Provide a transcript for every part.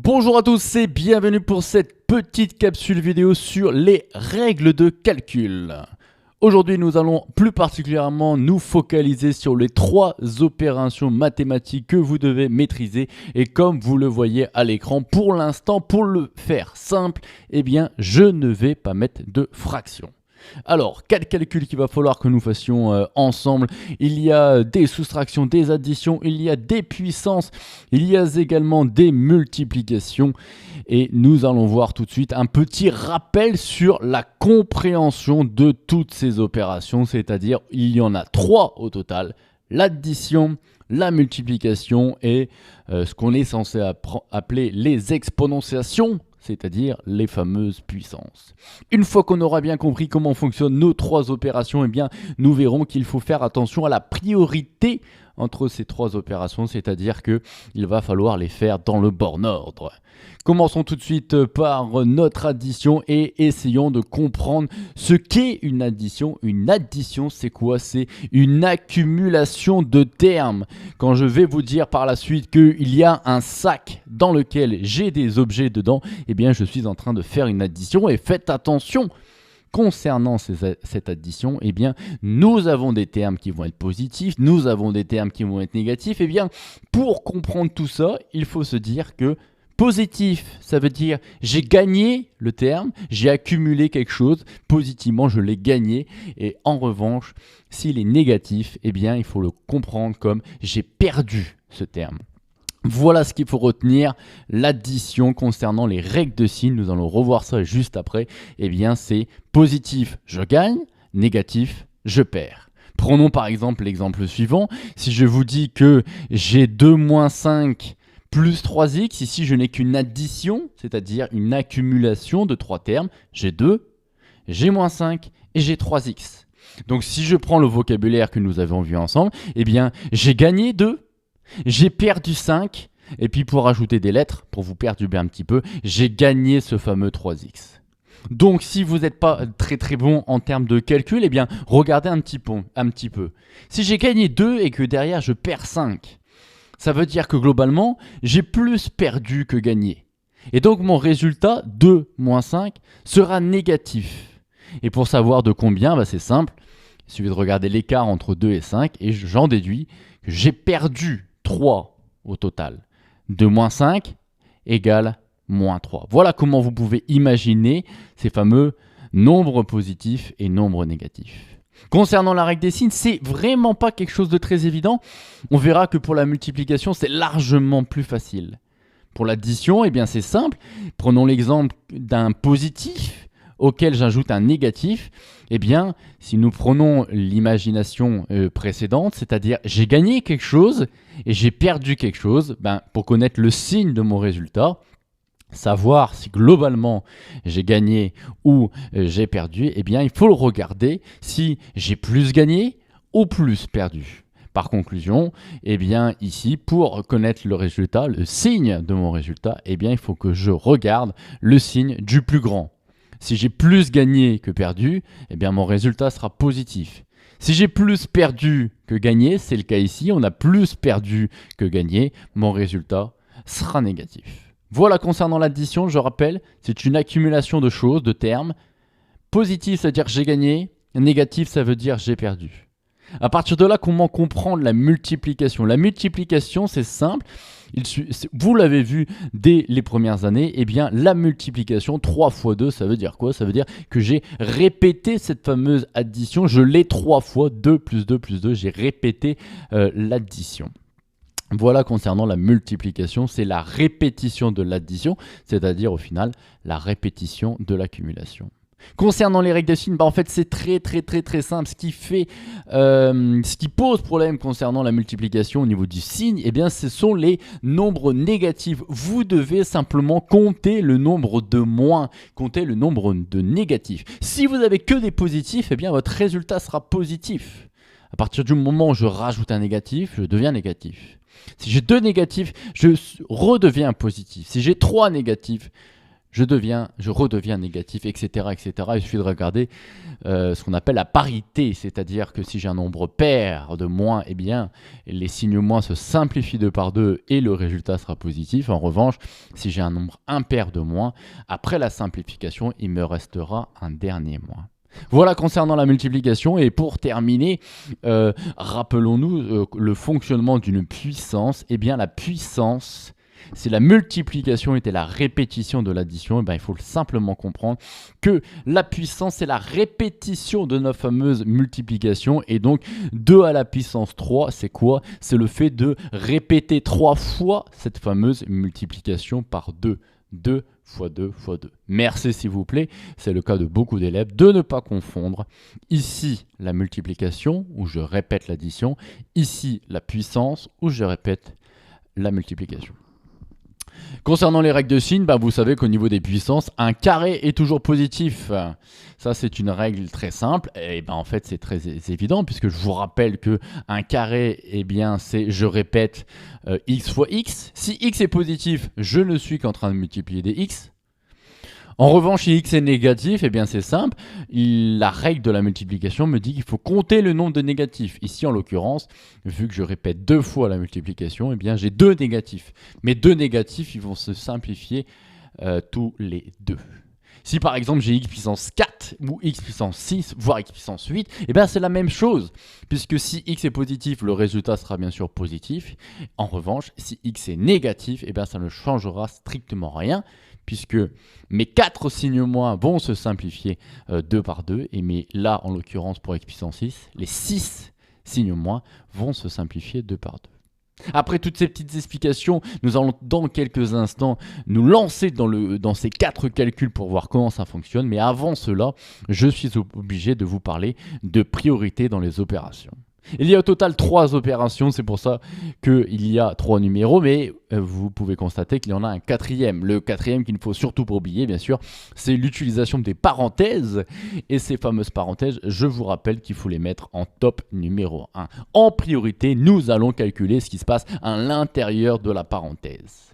Bonjour à tous et bienvenue pour cette petite capsule vidéo sur les règles de calcul. Aujourd'hui, nous allons plus particulièrement nous focaliser sur les 3 opérations mathématiques que vous devez maîtriser. Et comme vous le voyez à l'écran, pour l'instant, pour le faire simple, eh bien, je ne vais pas mettre de fraction. Alors, quel calcul qu'il va falloir que nous fassions ensemble? Il y a des soustractions, des additions, il y a des puissances, il y a également des multiplications. Et nous allons voir tout de suite un petit rappel sur la compréhension de toutes ces opérations, c'est-à-dire il y en a 3 au total: l'addition, la multiplication et ce qu'on est censé appeler les exponentiations, c'est-à-dire les fameuses puissances. Une fois qu'on aura bien compris comment fonctionnent nos 3 opérations, eh bien, nous verrons qu'il faut faire attention à la priorité entre ces 3 opérations, c'est-à-dire qu'il va falloir les faire dans le bon ordre. Commençons tout de suite par notre addition et essayons de comprendre ce qu'est une addition. Une addition, c'est quoi? C'est une accumulation de termes. Quand je vais vous dire par la suite qu'il y a un sac dans lequel j'ai des objets dedans, eh bien je suis en train de faire une addition et faites attention. Concernant cette addition, eh bien, nous avons des termes qui vont être positifs, nous avons des termes qui vont être négatifs. Eh bien, pour comprendre tout ça, il faut se dire que positif, ça veut dire j'ai gagné le terme, j'ai accumulé quelque chose, positivement je l'ai gagné. Et en revanche, s'il est négatif, eh bien, il faut le comprendre comme j'ai perdu ce terme. Voilà ce qu'il faut retenir, l'addition concernant les règles de signes, nous allons revoir ça juste après. Eh bien, c'est positif, je gagne, négatif, je perds. Prenons par exemple l'exemple suivant. Si je vous dis que j'ai 2 moins 5 plus 3x, ici je n'ai qu'une addition, c'est-à-dire une accumulation de 3 termes. J'ai 2, j'ai moins 5 et j'ai 3x. Donc si je prends le vocabulaire que nous avons vu ensemble, eh bien j'ai gagné 2. J'ai perdu 5, et puis pour ajouter des lettres, pour vous perturber un petit peu, j'ai gagné ce fameux 3x. Donc si vous n'êtes pas très bon en termes de calcul, eh bien regardez un petit peu. Si j'ai gagné 2 et que derrière je perds 5, ça veut dire que globalement, j'ai plus perdu que gagné. Et donc mon résultat, 2 moins 5, sera négatif. Et pour savoir de combien, c'est simple, il suffit de regarder l'écart entre 2 et 5, et j'en déduis que j'ai perdu 3 au total. 2 moins 5 égale moins 3. Voilà comment vous pouvez imaginer ces fameux nombres positifs et nombres négatifs. Concernant la règle des signes, c'est vraiment pas quelque chose de très évident. On verra que pour la multiplication, c'est largement plus facile. Pour l'addition, eh bien c'est simple. Prenons l'exemple d'un positif auquel j'ajoute un négatif. Eh bien, si nous prenons l'imagination précédente, c'est-à-dire j'ai gagné quelque chose et j'ai perdu quelque chose, pour connaître le signe de mon résultat, savoir si globalement j'ai gagné ou j'ai perdu, eh bien il faut le regarder si j'ai plus gagné ou plus perdu. Par conclusion, eh bien ici, pour connaître le résultat, le signe de mon résultat, eh bien il faut que je regarde le signe du plus grand. Si j'ai plus gagné que perdu, eh bien mon résultat sera positif. Si j'ai plus perdu que gagné, c'est le cas ici, on a plus perdu que gagné, mon résultat sera négatif. Voilà concernant l'addition, je rappelle, c'est une accumulation de choses, de termes. Positif, ça veut dire j'ai gagné, négatif, ça veut dire j'ai perdu. À partir de là, comment comprendre la multiplication? La multiplication, c'est simple. Vous l'avez vu dès les premières années, eh bien la multiplication 3 fois 2, ça veut dire quoi? Ça veut dire que j'ai répété cette fameuse addition, je l'ai 3 fois, 2 plus 2 plus 2, j'ai répété l'addition. Voilà concernant la multiplication, c'est la répétition de l'addition, c'est-à-dire au final la répétition de l'accumulation. Concernant les règles de signes, en fait c'est très simple. Ce qui pose problème concernant la multiplication au niveau du signe, eh bien ce sont les nombres négatifs. Vous devez simplement compter le nombre de moins, compter le nombre de négatifs. Si vous avez que des positifs, eh bien votre résultat sera positif. À partir du moment où je rajoute un négatif, je deviens négatif. Si j'ai 2 négatifs, je redeviens positif. Si j'ai 3 négatifs, je redeviens négatif, etc., etc. Il suffit de regarder ce qu'on appelle la parité, c'est-à-dire que si j'ai un nombre pair de moins, eh bien, les signes moins se simplifient 2 par 2 et le résultat sera positif. En revanche, si j'ai un nombre impair de moins, après la simplification, il me restera un dernier moins. Voilà concernant la multiplication. Et pour terminer, rappelons-nous le fonctionnement d'une puissance. Eh bien, la puissance, si la multiplication était la répétition de l'addition, eh bien, il faut simplement comprendre que la puissance, c'est la répétition de notre fameuse multiplication. Et donc, 2 à la puissance 3, c'est quoi? C'est le fait de répéter 3 fois cette fameuse multiplication par 2. 2 fois 2 fois 2. Merci s'il vous plaît, c'est le cas de beaucoup d'élèves, de ne pas confondre ici la multiplication où je répète l'addition, ici la puissance où je répète la multiplication. Concernant les règles de signes, vous savez qu'au niveau des puissances, un carré est toujours positif. Ça, c'est une règle très simple. Et en fait, c'est très évident puisque je vous rappelle que un carré, c'est, je répète, x fois x. Si x est positif, je ne suis qu'en train de multiplier des x. En revanche, si x est négatif, c'est simple. La règle de la multiplication me dit qu'il faut compter le nombre de négatifs. Ici, en l'occurrence, vu que je répète 2 fois la multiplication, j'ai 2 négatifs. Mes 2 négatifs, ils vont se simplifier tous les 2. Si par exemple j'ai x puissance 4 ou x puissance 6, voire x puissance 8, c'est la même chose. Puisque si x est positif, le résultat sera bien sûr positif. En revanche, si x est négatif, ça ne changera strictement rien. Puisque mes 4 signes moins vont se simplifier 2 par 2. Et là, en l'occurrence pour x puissance 6, les 6 signes moins vont se simplifier 2 par 2. Après toutes ces petites explications, nous allons dans quelques instants nous lancer dans ces 4 calculs pour voir comment ça fonctionne. Mais avant cela, je suis obligé de vous parler de priorité dans les opérations. Il y a au total 3 opérations, c'est pour ça qu'il y a 3 numéros, mais vous pouvez constater qu'il y en a un 4e. Le 4e qu'il ne faut surtout pas oublier, bien sûr, c'est l'utilisation des parenthèses. Et ces fameuses parenthèses, je vous rappelle qu'il faut les mettre en top numéro 1. En priorité, nous allons calculer ce qui se passe à l'intérieur de la parenthèse.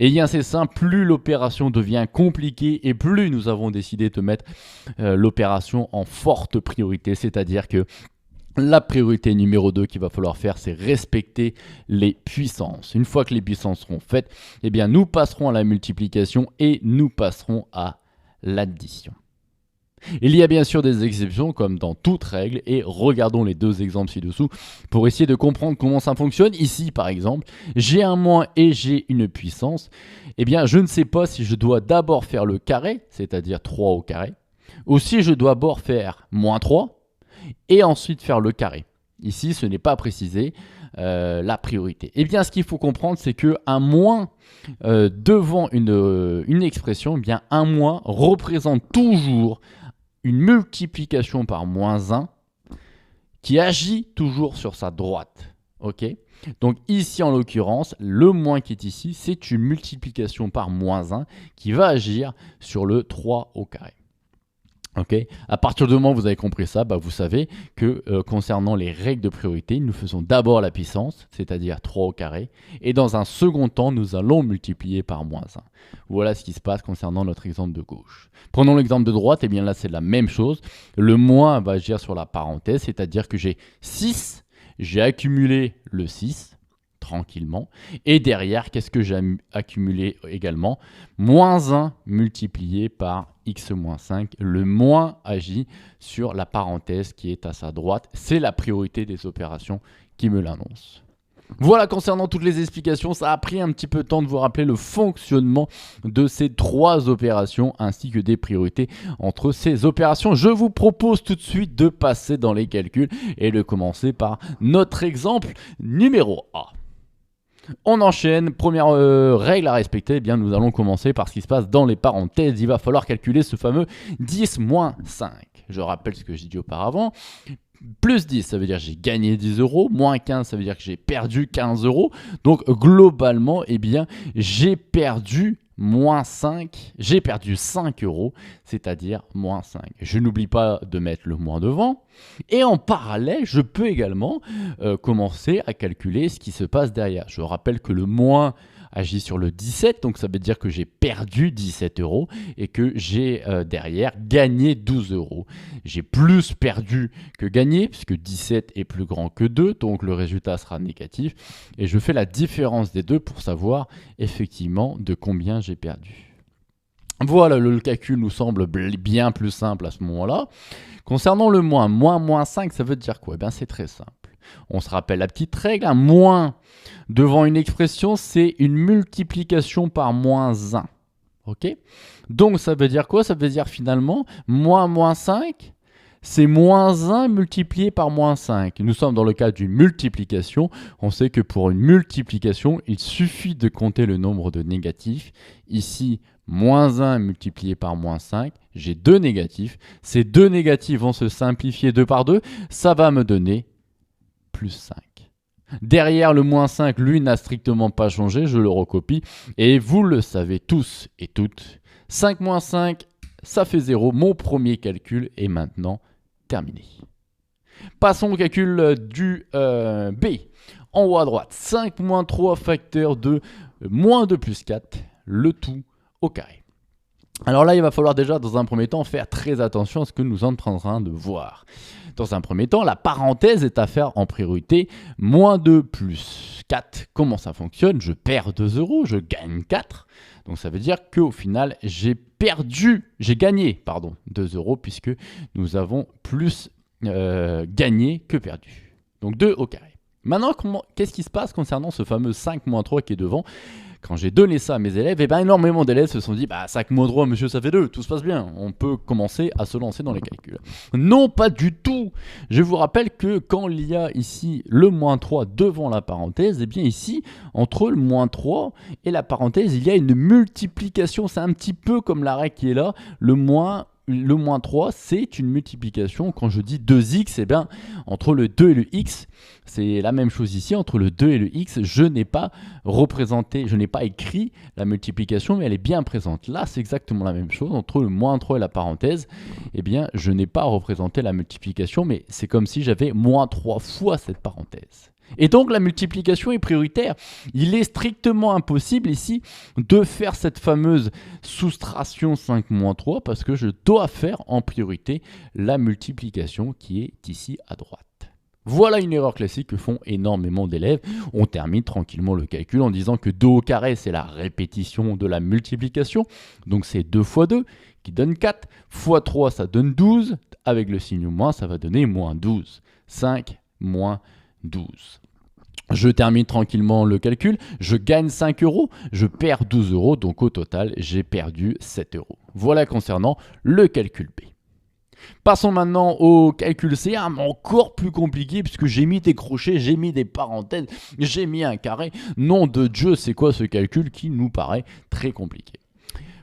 Et c'est simple, plus l'opération devient compliquée et plus nous avons décidé de mettre l'opération en forte priorité, c'est-à-dire que la priorité numéro 2 qu'il va falloir faire, c'est respecter les puissances. Une fois que les puissances seront faites, nous passerons à la multiplication et nous passerons à l'addition. Il y a bien sûr des exceptions comme dans toute règle et regardons les 2 exemples ci-dessous pour essayer de comprendre comment ça fonctionne. Ici par exemple, j'ai un moins et j'ai une puissance. Je ne sais pas si je dois d'abord faire le carré, c'est-à-dire 3 au carré, ou si je dois d'abord faire moins 3 et ensuite faire le carré. Ici, ce n'est pas précisé la priorité. Ce qu'il faut comprendre, c'est qu'un moins devant une expression, un moins représente toujours une multiplication par moins 1 qui agit toujours sur sa droite. Okay. Donc ici, en l'occurrence, le moins qui est ici, c'est une multiplication par moins 1 qui va agir sur le 3 au carré. Okay. À partir du moment où vous avez compris ça, vous savez que concernant les règles de priorité, nous faisons d'abord la puissance, c'est-à-dire 3 au carré, et dans un second temps, nous allons multiplier par moins 1. Voilà ce qui se passe concernant notre exemple de gauche. Prenons l'exemple de droite, là c'est la même chose. Le moins va agir sur la parenthèse, c'est-à-dire que j'ai 6, j'ai accumulé le 6, tranquillement. Et derrière, qu'est-ce que j'ai accumulé également? Moins 1 multiplié par x-5. Le moins agit sur la parenthèse qui est à sa droite. C'est la priorité des opérations qui me l'annonce. Voilà concernant toutes les explications, ça a pris un petit peu de temps de vous rappeler le fonctionnement de ces 3 opérations ainsi que des priorités entre ces opérations. Je vous propose tout de suite de passer dans les calculs et de commencer par notre exemple numéro A. On enchaîne, première règle à respecter, nous allons commencer par ce qui se passe dans les parenthèses. Il va falloir calculer ce fameux 10 moins 5. Je rappelle ce que j'ai dit auparavant. Plus 10, ça veut dire que j'ai gagné 10 euros. Moins 15, ça veut dire que j'ai perdu 15 euros. Donc globalement, j'ai perdu moins 5, j'ai perdu 5 euros, c'est-à-dire moins 5. Je n'oublie pas de mettre le moins devant. Et en parallèle, je peux également commencer à calculer ce qui se passe derrière. Je rappelle que le moins agit sur le 17, donc ça veut dire que j'ai perdu 17 euros et que j'ai derrière gagné 12 euros. J'ai plus perdu que gagné, puisque 17 est plus grand que 2, donc le résultat sera négatif. Et je fais la différence des deux pour savoir effectivement de combien j'ai perdu. Voilà, le calcul nous semble bien plus simple à ce moment-là. Concernant le moins, moins 5, ça veut dire quoi? Eh bien, c'est très simple. On se rappelle la petite règle, un moins devant une expression, c'est une multiplication par moins 1. Ok? Donc, ça veut dire quoi? Ça veut dire finalement, moins 5, c'est moins 1 multiplié par moins 5. Nous sommes dans le cas d'une multiplication. On sait que pour une multiplication, il suffit de compter le nombre de négatifs. Ici, moins 1 multiplié par moins 5, j'ai 2 négatifs. Ces 2 négatifs vont se simplifier 2 par 2. Ça va me donner plus 5. Derrière, le moins 5, lui, n'a strictement pas changé. Je le recopie. Et vous le savez tous et toutes. 5 moins 5, ça fait 0. Mon premier calcul est maintenant terminé. Passons au calcul du B. En haut à droite, 5 moins 3 facteur de moins 2 plus 4, le tout au carré. Alors là, il va falloir déjà, dans un premier temps, faire très attention à ce que nous sommes en train de voir. Dans un premier temps, la parenthèse est à faire en priorité. Moins 2 plus 4, comment ça fonctionne? Je perds 2 euros, je gagne 4. Donc ça veut dire qu'au final, j'ai gagné 2 euros puisque nous avons plus gagné que perdu. Donc 2 au carré. Maintenant, qu'est-ce qui se passe concernant ce fameux 5 moins 3 qui est devant? Quand j'ai donné ça à mes élèves, et énormément d'élèves se sont dit 5 moins 3, monsieur, ça fait 2, tout se passe bien. On peut commencer à se lancer dans les calculs. Non, pas du tout. Je vous rappelle que quand il y a ici le moins 3 devant la parenthèse, et bien ici, entre le moins 3 et la parenthèse, il y a une multiplication. C'est un petit peu comme la règle qui est là. Le moins 3, c'est une multiplication. Quand je dis 2x, eh bien, entre le 2 et le x, c'est la même chose ici. Entre le 2 et le x, je n'ai pas écrit la multiplication, mais elle est bien présente. Là, c'est exactement la même chose. Entre le moins 3 et la parenthèse, eh bien, je n'ai pas représenté la multiplication, mais c'est comme si j'avais moins 3 fois cette parenthèse. Et donc la multiplication est prioritaire. Il est strictement impossible ici de faire cette fameuse soustraction 5 moins 3 parce que je dois faire en priorité la multiplication qui est ici à droite. Voilà une erreur classique que font énormément d'élèves. On termine tranquillement le calcul en disant que 2 au carré, c'est la répétition de la multiplication. Donc c'est 2 fois 2 qui donne 4. Fois 3, ça donne 12. Avec le signe moins, ça va donner moins 12. 5 moins 12. Je termine tranquillement le calcul. Je gagne 5 euros, je perds 12 euros. Donc au total, j'ai perdu 7 euros. Voilà concernant le calcul B. Passons maintenant au calcul C, encore plus compliqué puisque j'ai mis des crochets, j'ai mis des parenthèses, j'ai mis un carré. Nom de Dieu, c'est quoi ce calcul qui nous paraît très compliqué?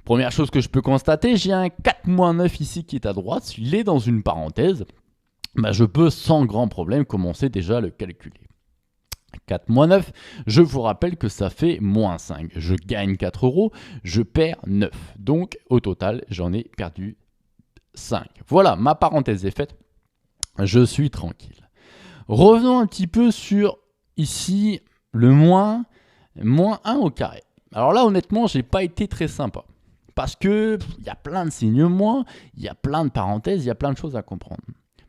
Première chose que je peux constater, j'ai un 4 moins 9 ici qui est à droite. S'il est dans une parenthèse, je peux sans grand problème commencer déjà à le calculer. 4 moins 9, je vous rappelle que ça fait moins 5. Je gagne 4 euros, je perds 9. Donc au total, j'en ai perdu 5. Voilà, ma parenthèse est faite. Je suis tranquille. Revenons un petit peu sur ici le moins 1 au carré. Alors là, honnêtement, j'ai pas été très sympa. Parce que il y a plein de signes moins, il y a plein de parenthèses, il y a plein de choses à comprendre.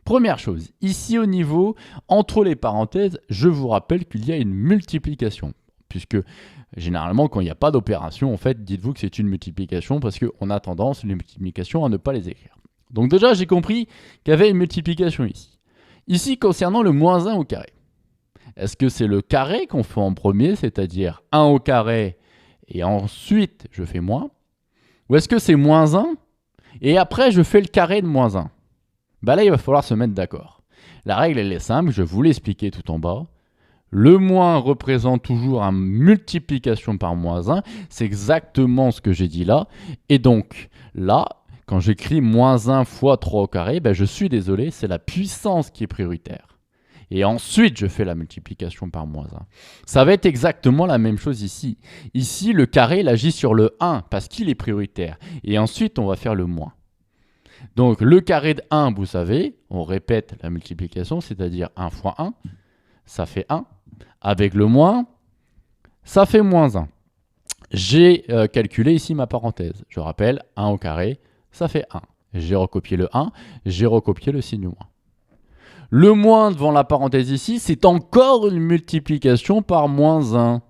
Première chose, ici au niveau, entre les parenthèses, je vous rappelle qu'il y a une multiplication. Puisque généralement, quand il n'y a pas d'opération, en fait, dites-vous que c'est une multiplication parce qu'on a tendance, les multiplications, à ne pas les écrire. Donc déjà, j'ai compris qu'il y avait une multiplication ici. Ici, concernant le moins 1 au carré. Est-ce que c'est le carré qu'on fait en premier, c'est-à-dire 1 au carré, et ensuite je fais moins? Ou est-ce que c'est moins 1, et après je fais le carré de moins 1? Là, il va falloir se mettre d'accord. La règle, elle est simple, je vous l'ai expliqué tout en bas. Le moins représente toujours une multiplication par moins 1. C'est exactement ce que j'ai dit là. Et donc, là, quand j'écris moins 1 fois 3 au carré, je suis désolé, c'est la puissance qui est prioritaire. Et ensuite, je fais la multiplication par moins 1. Ça va être exactement la même chose ici. Ici, le carré, il agit sur le 1 parce qu'il est prioritaire. Et ensuite, on va faire le moins. Donc, le carré de 1, vous savez, on répète la multiplication, c'est-à-dire 1 fois 1, ça fait 1. Avec le moins, ça fait moins 1. J'ai calculé ici ma parenthèse. Je rappelle, 1 au carré, ça fait 1. J'ai recopié le 1, j'ai recopié le signe moins. Le moins devant la parenthèse ici, c'est encore une multiplication par moins 1.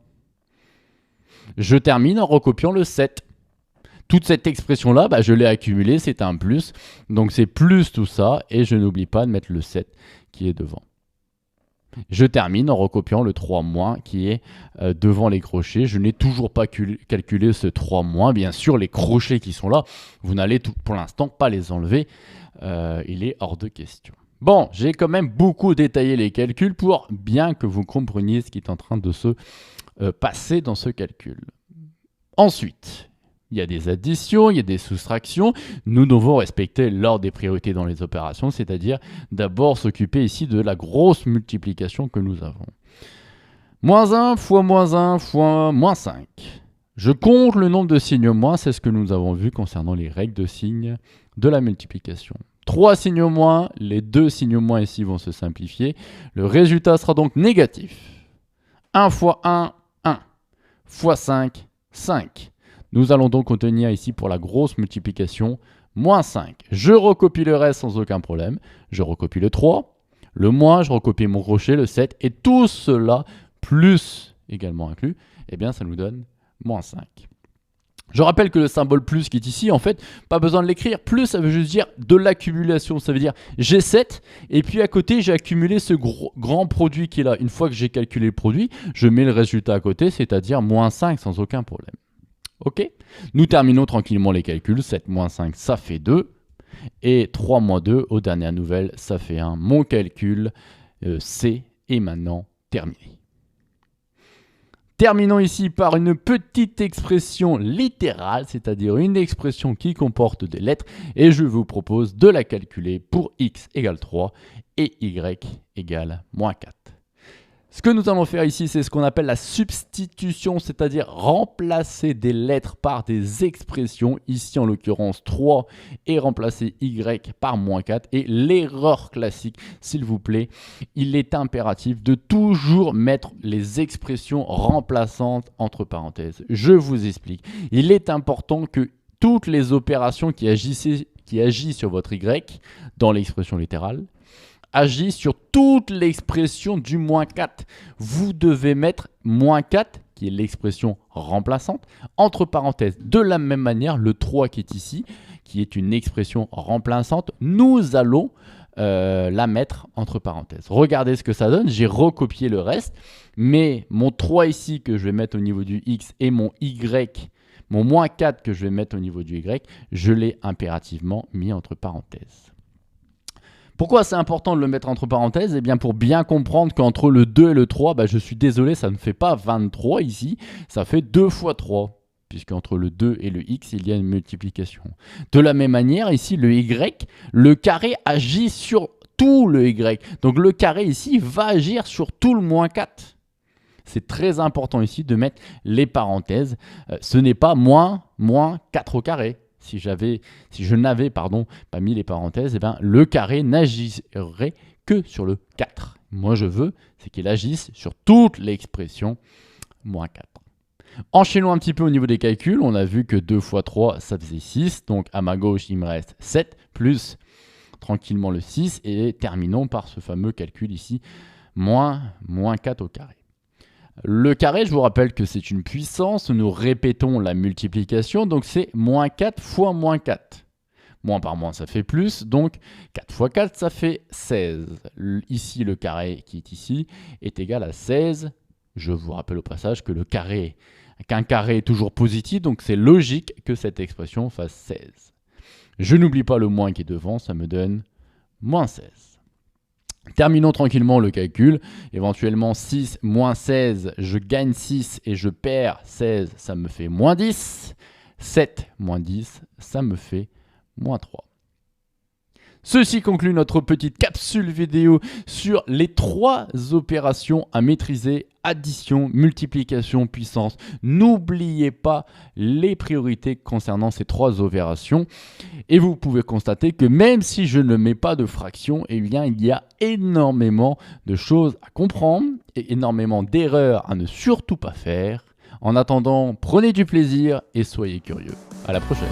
Je termine en recopiant le 7. Toute cette expression-là, je l'ai accumulée, c'est un plus. Donc c'est plus tout ça, et je n'oublie pas de mettre le 7 qui est devant. Je termine en recopiant le 3 moins qui est devant les crochets. Je n'ai toujours pas calculé ce 3 moins. Bien sûr, les crochets qui sont là, vous n'allez pour l'instant pas les enlever. Il est hors de question. Bon, j'ai quand même beaucoup détaillé les calculs pour bien que vous compreniez ce qui est en train de se passer dans ce calcul. Ensuite, il y a des additions, il y a des soustractions. Nous devons respecter l'ordre des priorités dans les opérations, c'est-à-dire d'abord s'occuper ici de la grosse multiplication que nous avons. Moins 1 fois moins 1 fois moins 5. Je compte le nombre de signes moins, c'est ce que nous avons vu concernant les règles de signes de la multiplication. 3 signes moins, les 2 signes moins ici vont se simplifier. Le résultat sera donc négatif. 1 fois 1, 1. Fois 5, 5. Nous allons donc obtenir ici pour la grosse multiplication, moins 5. Je recopie le reste sans aucun problème. Je recopie le 3, le moins, je recopie mon crochet, le 7, et tout cela, plus également inclus, eh bien ça nous donne moins 5. Je rappelle que le symbole plus qui est ici, en fait, pas besoin de l'écrire. Plus, ça veut juste dire de l'accumulation. Ça veut dire j'ai 7 et puis à côté, j'ai accumulé ce grand produit qui est là. Une fois que j'ai calculé le produit, je mets le résultat à côté, c'est-à-dire moins 5 sans aucun problème. OK? Nous terminons tranquillement les calculs. 7 moins 5, ça fait 2. Et 3 moins 2, aux dernières nouvelles, ça fait 1. Mon calcul C est maintenant terminé. Terminons ici par une petite expression littérale, c'est-à-dire une expression qui comporte des lettres, et je vous propose de la calculer pour x égale 3 et y égale moins 4. Ce que nous allons faire ici, c'est ce qu'on appelle la substitution, c'est-à-dire remplacer des lettres par des expressions. Ici, en l'occurrence, 3 et remplacer y par moins 4. Et l'erreur classique, s'il vous plaît, il est impératif de toujours mettre les expressions remplaçantes entre parenthèses. Je vous explique. Il est important que toutes les opérations qui agissent sur votre y dans l'expression littérale agit sur toute l'expression du moins 4. Vous devez mettre moins 4, qui est l'expression remplaçante, entre parenthèses. De la même manière, le 3 qui est ici, qui est une expression remplaçante, nous allons la mettre entre parenthèses. Regardez ce que ça donne. J'ai recopié le reste, mais mon 3 ici que je vais mettre au niveau du x et mon y, mon moins 4 que je vais mettre au niveau du y, je l'ai impérativement mis entre parenthèses. Pourquoi c'est important de le mettre entre parenthèses? Eh bien pour bien comprendre qu'entre le 2 et le 3, je suis désolé, ça ne fait pas 23 ici, ça fait 2 fois 3, puisqu'entre le 2 et le x, il y a une multiplication. De la même manière, ici, le y, le carré agit sur tout le y. Donc le carré ici va agir sur tout le moins 4. C'est très important ici de mettre les parenthèses. Ce n'est pas moins 4 au carré. Si je n'avais pas mis les parenthèses, le carré n'agirait que sur le 4. Moi, je veux, c'est qu'il agisse sur toute l'expression moins 4. Enchaînons un petit peu au niveau des calculs. On a vu que 2 fois 3, ça faisait 6. Donc, à ma gauche, il me reste 7 plus tranquillement le 6. Et terminons par ce fameux calcul ici, moins 4 au carré. Le carré, je vous rappelle que c'est une puissance, nous répétons la multiplication, donc c'est moins 4 fois moins 4. Moins par moins, ça fait plus, donc 4 fois 4, ça fait 16. Ici, le carré qui est ici est égal à 16. Je vous rappelle au passage que qu'un carré est toujours positif, donc c'est logique que cette expression fasse 16. Je n'oublie pas le moins qui est devant, ça me donne moins 16. Terminons tranquillement le calcul. Éventuellement 6 moins 16, je gagne 6 et je perds 16, ça me fait moins 10. 7 moins 10, ça me fait moins 3. Ceci conclut notre petite capsule vidéo sur les 3 opérations à maîtriser: addition, multiplication, puissance. N'oubliez pas les priorités concernant ces 3 opérations. Et vous pouvez constater que même si je ne mets pas de fraction, il y a énormément de choses à comprendre et énormément d'erreurs à ne surtout pas faire En attendant, prenez du plaisir et soyez curieux. À la prochaine.